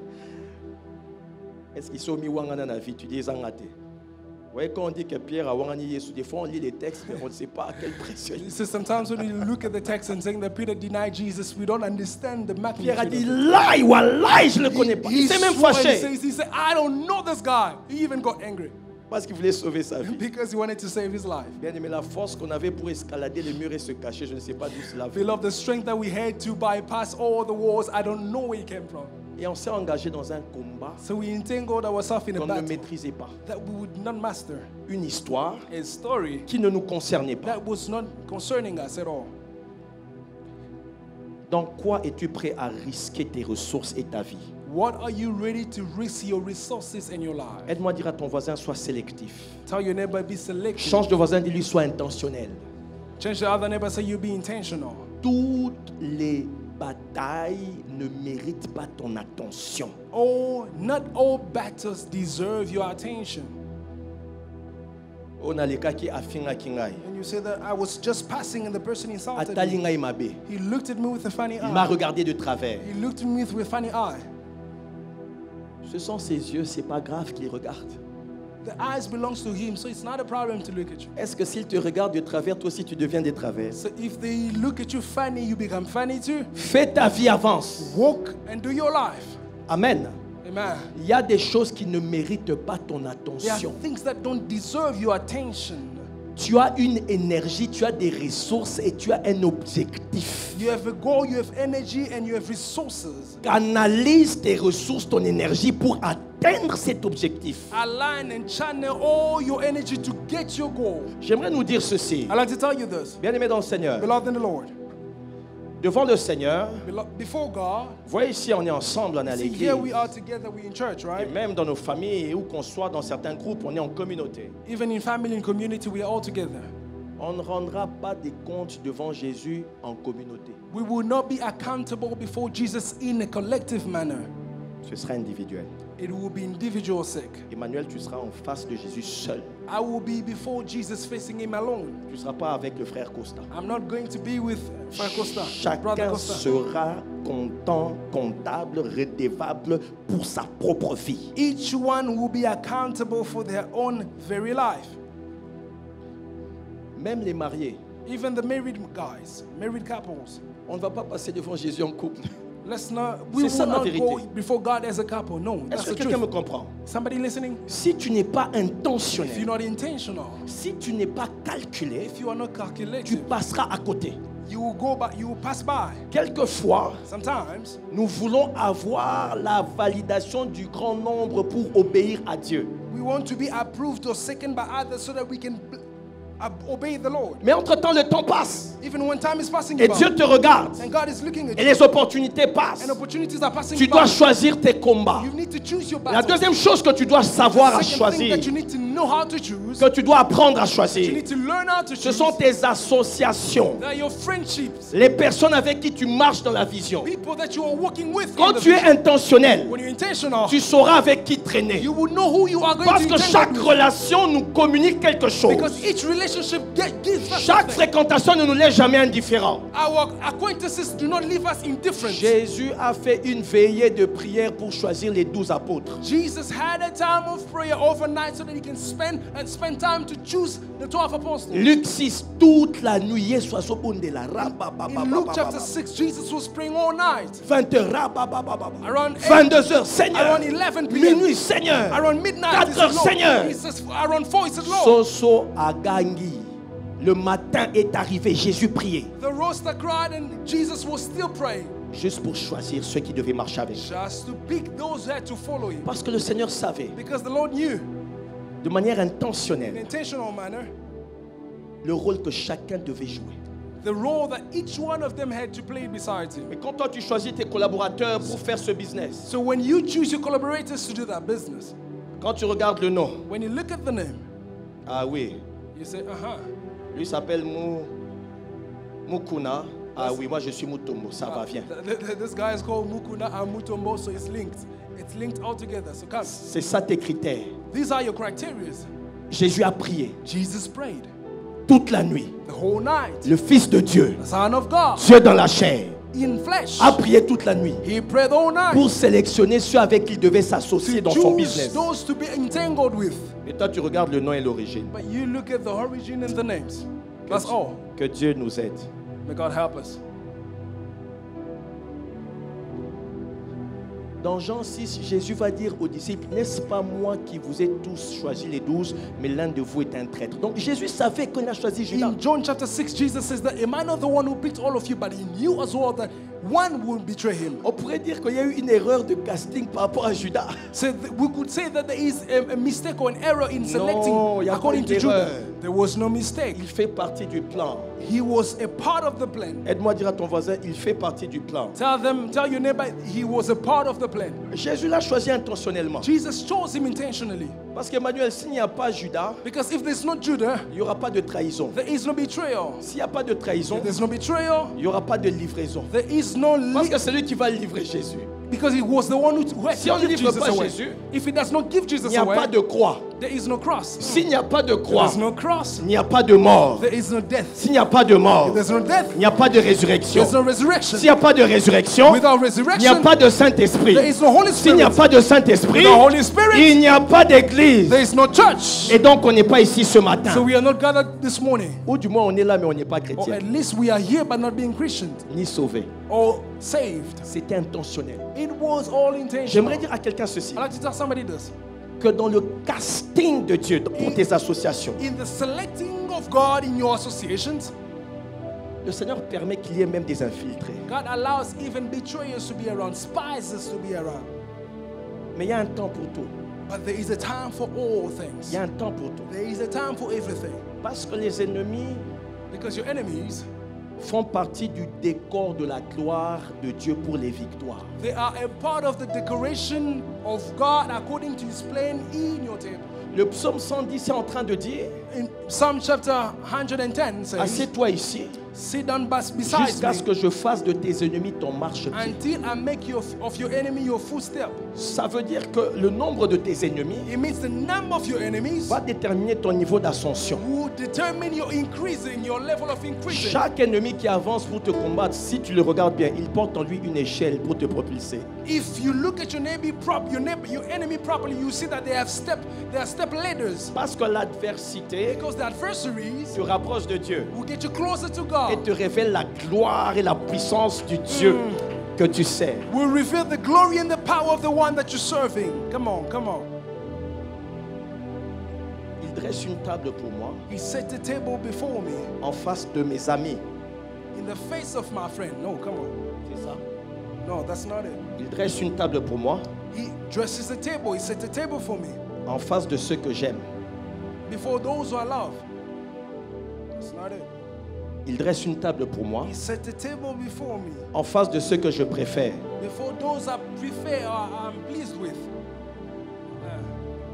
Est-ce qu'ils sont mis wangana na vie? Tu dis zangate. Vous voyez, quand on dit que Pierre a wangani Yesu, des fois on lit les textes, mais on ne sait pas à quel pression. So sometimes when you look at the text and saying that Peter denied Jesus, we don't understand the magnitude. Pierre a of dit, it. là, wallahi, je ne le connais pas. Il s'est même swore and fâché. he said, I don't know this guy. He even got angry Parce qu'il voulait sauver sa vie. because he wanted to save his life. Bien aimé, la force qu'on avait pour escalader les murs et se cacher, je ne sais pas d'où cela vient. Beloved, the strength that we had to bypass all the walls, I don't know where it came from. Et on s'est engagé dans un combat So we entangled ourselves in a qu'on ne battle maîtrisait pas. that we would not master. Une histoire A story qui ne nous concernait pas. that was not concerning us at all. Dans quoi es-tu prêt à risquer tes ressources et ta vie? What are you ready to risk your resources in your life? Aide-moi à dire à ton voisin, sois sélectif. Tell your neighbor, be selective. Change de voisin, dis-lui, sois intentionnel. Change the other neighbor, say you be intentional. Toutes les batailles ne méritent pas ton attention. Oh, not all battles deserve your attention. On a les cas qui affinent kingai. And you say that I was just passing and the person insulted me. Atalinga imabe. He looked at me with a funny Il m'a eye. regardé de travers. He looked at me with a funny eye. Ce sont ses yeux, c'est pas grave qu'il regarde. The eyes belongs to him, so it's not a problem to look at you. Est-ce que s'il te regarde de travers, toi aussi tu deviens de travers? So if they look at you funny, you become funny too. Fais ta vie, avance. Walk and do your life. Amen. Amen. Il y a des choses qui ne méritent pas ton There are attention. things that don't deserve your attention. Tu as une énergie, tu as des ressources et tu as un objectif. You have a goal, you have energy, and you have resources. Canalise tes ressources, ton énergie pour atteindre cet objectif. Align and channel all your energy to get your goal. J'aimerais nous dire ceci. I like to tell you this. Bien-aimés dans le Seigneur, Beloved in the Lord, devant le Seigneur, before God, vous voyez ici, on est ensemble, on est à see, l'église. here we are together, we in church, Et right? même dans nos familles, et où qu'on soit, dans certains groupes, on est en communauté. Even in family and community, we are all together. On ne rendra pas des comptes devant Jésus en communauté. We will not be accountable before Jesus in a collective manner. Ce sera individuel. It will be individual sick. Emmanuel, tu seras en face de Jésus seul. I will be before Jesus facing him alone. Tu ne seras pas avec le frère Costa. I'm not going to be with Brother Costa. Brother Chacun Costa. sera comptant, comptable, redevable pour sa propre vie. Each one will be accountable for their own very life. Même les mariés, Even the married guys, married couples. on ne va pas passer devant Jésus en couple. Let's not. We C'est ça will la not vérité. go before God as a couple. No, Est-ce that's que the quelqu'un me truth. comprend? Somebody listening? Si tu n'es pas If you're intentionnel, not intentional, si tu n'es pas calculé, if you are not tu calculative, passeras à côté. you will go by. You will pass by. Quelquefois, Sometimes nous voulons avoir la validation du grand nombre pour obéir à Dieu. we want to be approved or seconded by others so that we can obey the Lord. Mais entre-temps, le temps passe. Even when time is passing Et by, Dieu te regarde. and God is looking at Et you, les opportunités passent. and opportunities are passing Tu by, dois choisir tes combats. you need to choose your La battle. deuxième chose que tu dois savoir à Second thing choisir, that you need to know how to choose, que tu dois apprendre à you choisir, need to learn how to ce choose. sont tes associations. They are your friendships, Les personnes avec qui tu marches dans la vision. people that you are working with. Quand in the tu es vision. intentionnel, When you're intentional, tu sauras avec qui traîner. you will know who you are going Parce to que entangle chaque with. relation nous communique quelque chose. Because each relationship gives us Chaque something. fréquentation ne nous laisse jamais indifférents. Our acquaintances do not leave us indifferent. Jésus a fait une veillée de prière pour choisir les 12 12 apôtres. Jesus had a time of prayer overnight so that he can spend time to choose the 12 apostles. Luc 6, toute la nuit, In Luke chapter 6, Jesus was praying all night. 20h, Around 22h, Seigneur. around 11 p.m. Minuit, Seigneur. Around midnight, 4 he heures, said, Lord. Seigneur. He says, around 4, he said, Lord. Soso a Gangi. Le matin est arrivé, Jésus priait. The rooster cried and Jesus was still praying. Juste pour choisir ceux qui devaient marcher avec lui. Just to pick those who had to follow him. Parce que le Seigneur savait, Because the Lord knew, de manière in intentionnelle, an intentional manner, le rôle que chacun devait jouer. the role that each one of them had to play besides him. Mais quand toi tu choisis tes collaborateurs pour faire ce business, So when you choose your collaborators to do that business, quand tu regardes le nom, when you look at the name, ah oui, you say, lui s'appelle Mukuna. Ah oui, moi je suis Mutombo, ça va, viens. This guy is called Mukuna and Mutombo, so it's linked. It's linked all together. So come. C'est ça tes critères. These are your criteria. Jésus a prié Jesus prayed toute la nuit. the whole night. Le Fils de Dieu, The Son of God, Dieu dans la chair, in flesh, a prié toute la nuit he prayed all night pour sélectionner ceux avec qui il devait s'associer dans son choose business. those to be entangled with. Et toi tu regardes le nom et l'origine. But you look at the origin and the names. That's all. Que Dieu nous aide. May God help us. Dans Jean 6, Jésus va dire aux disciples, n'est-ce pas moi qui vous ai tous choisi les 12, mais l'un de vous est un traître. Donc Jésus savait qu'on a choisi Judas. In John chapter 6, Jesus says that am I not the one who picked all of you, but he knew as well that one will betray him. On pourrait dire qu'il y a eu une erreur de casting par rapport à Judas. So we could say that there is a mistake or an error in selecting Non, il y a according pas to Judah. d'erreur. There was no mistake. Il fait partie du plan. He was a part of the plan. Aide-moi à dire à ton voisin, il fait partie du plan. Tell your neighbor he was a part of the plan. Jésus l'a choisi intentionnellement. Jesus chose him intentionally. Parce qu'Emmanuel, s'il n'y a pas Judas, Because if there's not Judah, il n'y aura pas de trahison. there is no betrayal. S'il n'y a pas de trahison, If there's no betrayal, il n'y aura pas de livraison. there is no Parce que c'est lui qui va livrer Jésus. because he was the one who had Si on to ne give livre Jesus pas away. Jésus, If he does not give Il Jesus n'y a away, pas de croix. there is no cross. S'il n'y a pas de There croix, is no cross. il n'y a pas de mort. There is no death. S'il n'y a pas de mort, If there's no death, il n'y a pas de résurrection. there's no resurrection. S'il n'y a pas de résurrection, Without il n'y a resurrection, pas de Saint-Esprit. there is no Holy S'il n'y a Spirit. pas de Saint-Esprit, Without Holy Spirit, il n'y a pas d'église. there is no church. Et donc on n'est pas ici ce matin. So we are not gathered this morning. Ou du moins on est là mais on n'est pas Or chrétien. at least we are here but not being Christian Ni sauvé. or saved. C'était intentionnel. It was all intentional. J'aimerais dire à quelqu'un ceci. I'd like to tell somebody this. Que dans le casting de Dieu pour tes associations, In the selecting of God in your associations, le Seigneur permet qu'il y ait même des infiltrés. God allows even betrayers to be around, spies to be around. Mais il y a un temps pour tout. But there is a time for all Il things. y a un temps pour tout. There is a time for everything. Parce que les ennemis Because your enemies, font partie du décor de la gloire de Dieu pour les victoires. they are a part of the decoration of God according to his plan in your table. Le psaume 110 est en train de dire, In Psalm chapter 110 says, assieds-toi ici sit down beside jusqu'à ce me que je fasse de tes ennemis ton marchepied. until I make of your enemy your footstep. Ça veut dire que le nombre de tes ennemis It means the number of your enemies va déterminer ton niveau d'ascension. will determine your increasing, your level of increasing. Chaque ennemi qui avance pour te combattre, si tu le regardes bien, il porte en lui une échelle pour te propulser. If you look at your enemy properly, you see that they are step ladders. Parce que l'adversité Because the adversaries te rapproche de Dieu will get you closer to et God. te révèle la gloire et la puissance du Dieu que tu sers. Will reveal the glory and the power of the one that you're serving. Come on, come on. Il dresse une table pour moi He set the table before me en face de mes amis. in the face of my friend. No, come on. C'est ça. No, that's not it. Il dresse une table pour moi He dresses the table. He set the table for me en face de ceux que j'aime. before those who I love. That's not it. Il dresse une table pour moi He set the table before me en face de ceux que je préfère. before those I prefer or I'm pleased with.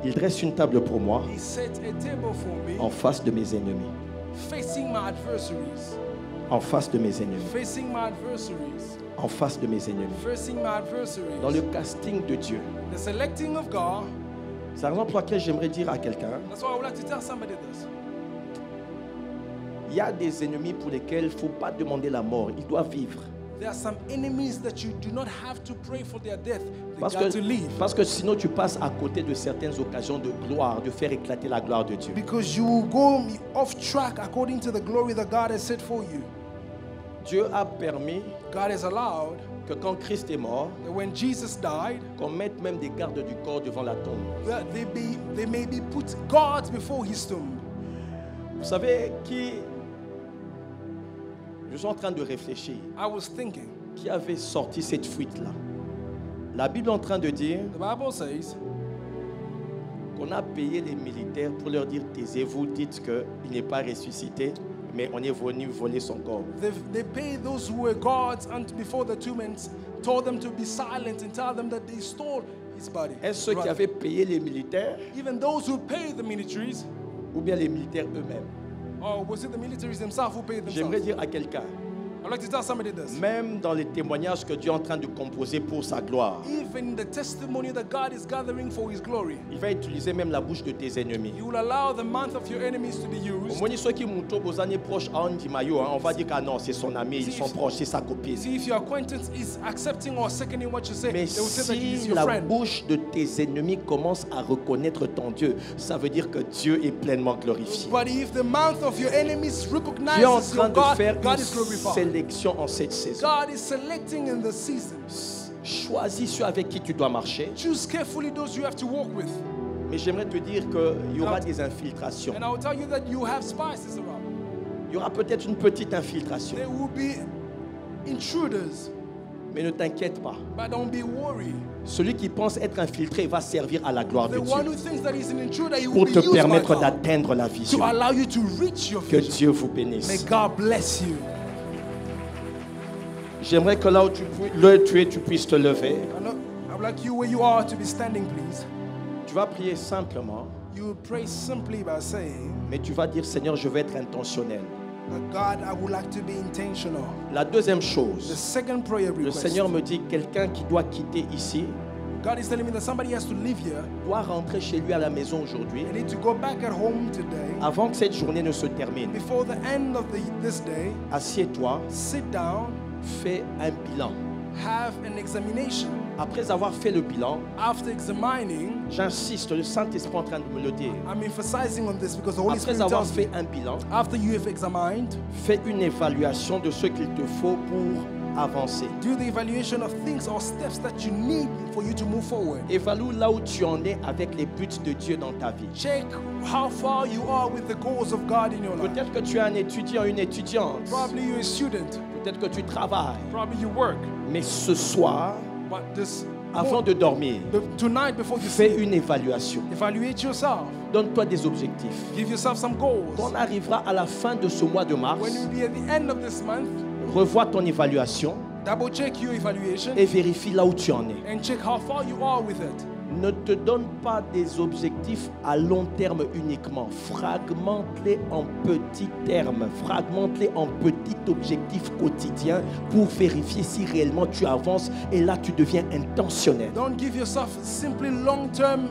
Il dresse une table pour moi He set a table for me en face de mes ennemis. facing my adversaries. En face de mes ennemis. Facing my adversaries. En face de mes ennemis. Facing my adversaries. Dans le casting de Dieu. The selecting of God. C'est la raison pour laquelle j'aimerais dire à quelqu'un, That's why I would like to tell somebody this. il y a des ennemis pour lesquels il ne faut pas demander la mort. Ils doivent vivre. There are some enemies that you do not have to pray for their death. They got to leave. Parce que sinon tu passes à côté de certaines occasions de gloire, de faire éclater la gloire de Dieu. Because you will go off track according to the glory that God has set for you. Dieu a permis God has allowed que quand Christ est mort, that when Jesus died, qu'on mette même des gardes du corps devant la tombe. that they may be put guards before his tomb. Vous savez qui... Je suis en train de réfléchir. I was thinking, Qui avait sorti cette fuite-là? La Bible est en train de dire the Bible says qu'on a payé les militaires pour leur dire taisez-vous, dites qu'il n'est pas ressuscité, mais on est venu voler son corps. they paid those who were guards before the tomb and told them to be silent and tell them that they stole his body. Est-ce ceux qui Right. avaient payé les militaires Even those who paid the militaries, ou bien les militaires eux-mêmes? or was it the militaries themselves who paid J'aimerais themselves? dire à quelqu'un, I'd like to tell somebody this. même dans les témoignages que Dieu est en train de composer pour sa gloire, Even the testimony that God is gathering for his glory, il va utiliser même la bouche de tes ennemis. you will allow the mouth of your enemies to be Au used. moins, ceux qui montent aux années proches à Andy Mayo, on va dire que non, c'est son ami, ils sont proches, c'est sa copine. See, if your acquaintance is accepting or seconding what you say, Mais they will say that he's si your la friend. bouche de tes ennemis commence à reconnaître ton Dieu, ça veut dire que Dieu est pleinement glorifié. But if the mouth of your enemies Dieu est en recognizes train your de God, faire God une is glorified. sélection en cette saison. God is selecting in the season. Choisis ceux avec qui tu dois marcher. Choose carefully those you have to walk with. Mais j'aimerais te dire qu'il y aura des infiltrations. And I will tell you that you have spices around. Il y aura peut-être une petite infiltration. There will be intruders, Mais ne t'inquiète pas. but don't be worried. Celui qui pense être infiltré va servir à la gloire de The one who Dieu thinks that he's an intruder, he will pour be te used by permettre God d'atteindre la to vision. allow you to reach your Que vision. Dieu vous May bénisse. God bless you. J'aimerais que là où tu es, tu puisses te lever. I would like you where you are to be standing, please. Tu vas prier simplement, You will pray simply by saying, mais tu vas dire Seigneur, je vais être intentionnel. God, I would like to be intentional. La deuxième The chose, second prayer le request. Seigneur me dit quelqu'un qui doit quitter ici God is telling me that somebody has to live here. doit rentrer chez lui à la maison aujourd'hui They need to go back at home today. avant que cette journée ne se termine. Before the end of this day, Assieds-toi, sit down, fais un bilan. have an examination. Après avoir fait le bilan, After examining, j'insiste, le Saint-Esprit est en train de me le dire. I'm emphasizing on this because the Holy Après Spirit avoir tells fait me, un bilan, after you have examined, fais une évaluation de ce qu'il te faut pour avancer. do the evaluation of things or steps that you need for you to move forward. Évalue là où tu en es avec les buts de Dieu dans ta vie. Check how far you are with the goals of God in your life. Peut-être que tu es un étudiant, une étudiante. Probably you're a student. Peut-être que tu travailles. Probably you work. Mais ce soir, But avant de dormir, tonight before you fais sleep, une évaluation. evaluate yourself. Donne-toi des objectifs. Give yourself some goals. Quand on arrivera à la fin de ce mois de mars, When you be at the end of this month, revois ton évaluation double check your evaluation et vérifie là où tu en es. and check how far you are with it. Ne te donne pas des objectifs à long terme uniquement. Fragmente-les en petits termes. Fragmente-les en petits objectifs quotidiens pour vérifier si réellement tu avances. Et là, tu deviens intentionnel. Don't give yourself simply long-term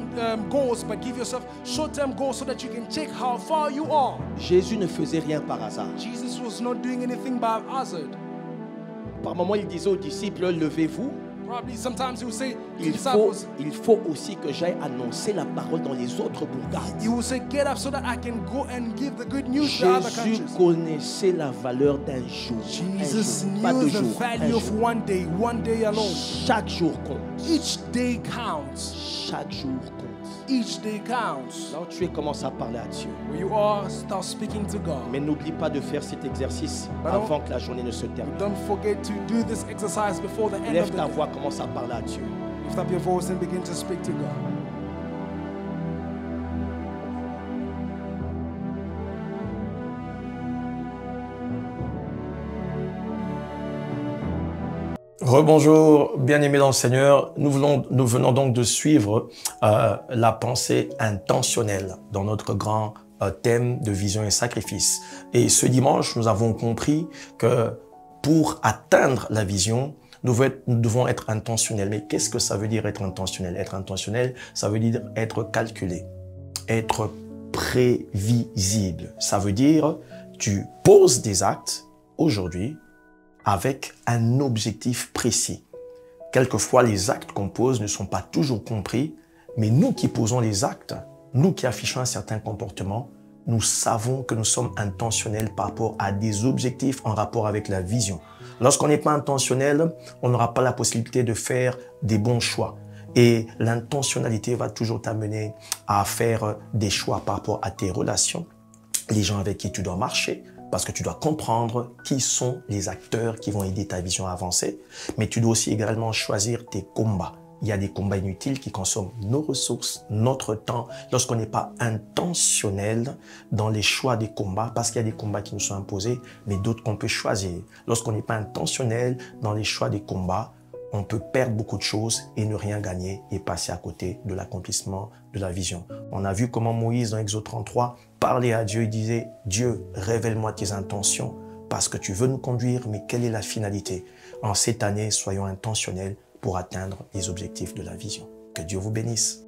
goals, but give yourself short-term goals so that you can check how far you are. Jésus ne faisait rien par hasard. Jesus was not doing anything by hazard. Par moments, il disait aux disciples, levez-vous. Probably sometimes he would say to Il disciples, faut aussi que j'aille annoncer la parole dans les autres bourgades. he will say, get up so that I can go and give the good news to other Jésus countries. connaissait la valeur d'un jour. Jesus Un jour, pas knew deux the jours, un value of jour. one day alone. Chaque jour compte. Each day counts. Chaque jour compte. Each day counts. Là où tu es, commence à parler à Dieu. Where you are, start speaking to God. Mais n'oublie pas de faire cet exercice Bah non. avant que la journée ne se termine. Don't forget to do this exercise before the end Lève of the ta day. voix, commence à parler à Dieu. Lift up your voice and begin to speak to God. Rebonjour, bien-aimés dans le Seigneur. Nous venons donc de suivre la pensée intentionnelle dans notre grand thème de vision et sacrifice. Et ce dimanche, nous avons compris que pour atteindre la vision, nous devons être intentionnels. Mais qu'est-ce que ça veut dire être intentionnel? Être intentionnel, ça veut dire être calculé, être prévisible. Ça veut dire tu poses des actes aujourd'hui avec un objectif précis. Quelquefois, les actes qu'on pose ne sont pas toujours compris, mais nous qui posons les actes, nous qui affichons un certain comportement, nous savons que nous sommes intentionnels par rapport à des objectifs en rapport avec la vision. Lorsqu'on n'est pas intentionnel, on n'aura pas la possibilité de faire des bons choix. Et l'intentionnalité va toujours t'amener à faire des choix par rapport à tes relations, les gens avec qui tu dois marcher, parce que tu dois comprendre qui sont les acteurs qui vont aider ta vision à avancer. Mais tu dois aussi également choisir tes combats. Il y a des combats inutiles qui consomment nos ressources, notre temps, lorsqu'on n'est pas intentionnel dans les choix des combats, parce qu'il y a des combats qui nous sont imposés, mais d'autres qu'on peut choisir. Lorsqu'on n'est pas intentionnel dans les choix des combats, on peut perdre beaucoup de choses et ne rien gagner et passer à côté de l'accomplissement de la vision. On a vu comment Moïse, dans Exode 33, parlait à Dieu et disait « Dieu, révèle-moi tes intentions parce que tu veux nous conduire, mais quelle est la finalité ?» En cette année, soyons intentionnels pour atteindre les objectifs de la vision. Que Dieu vous bénisse.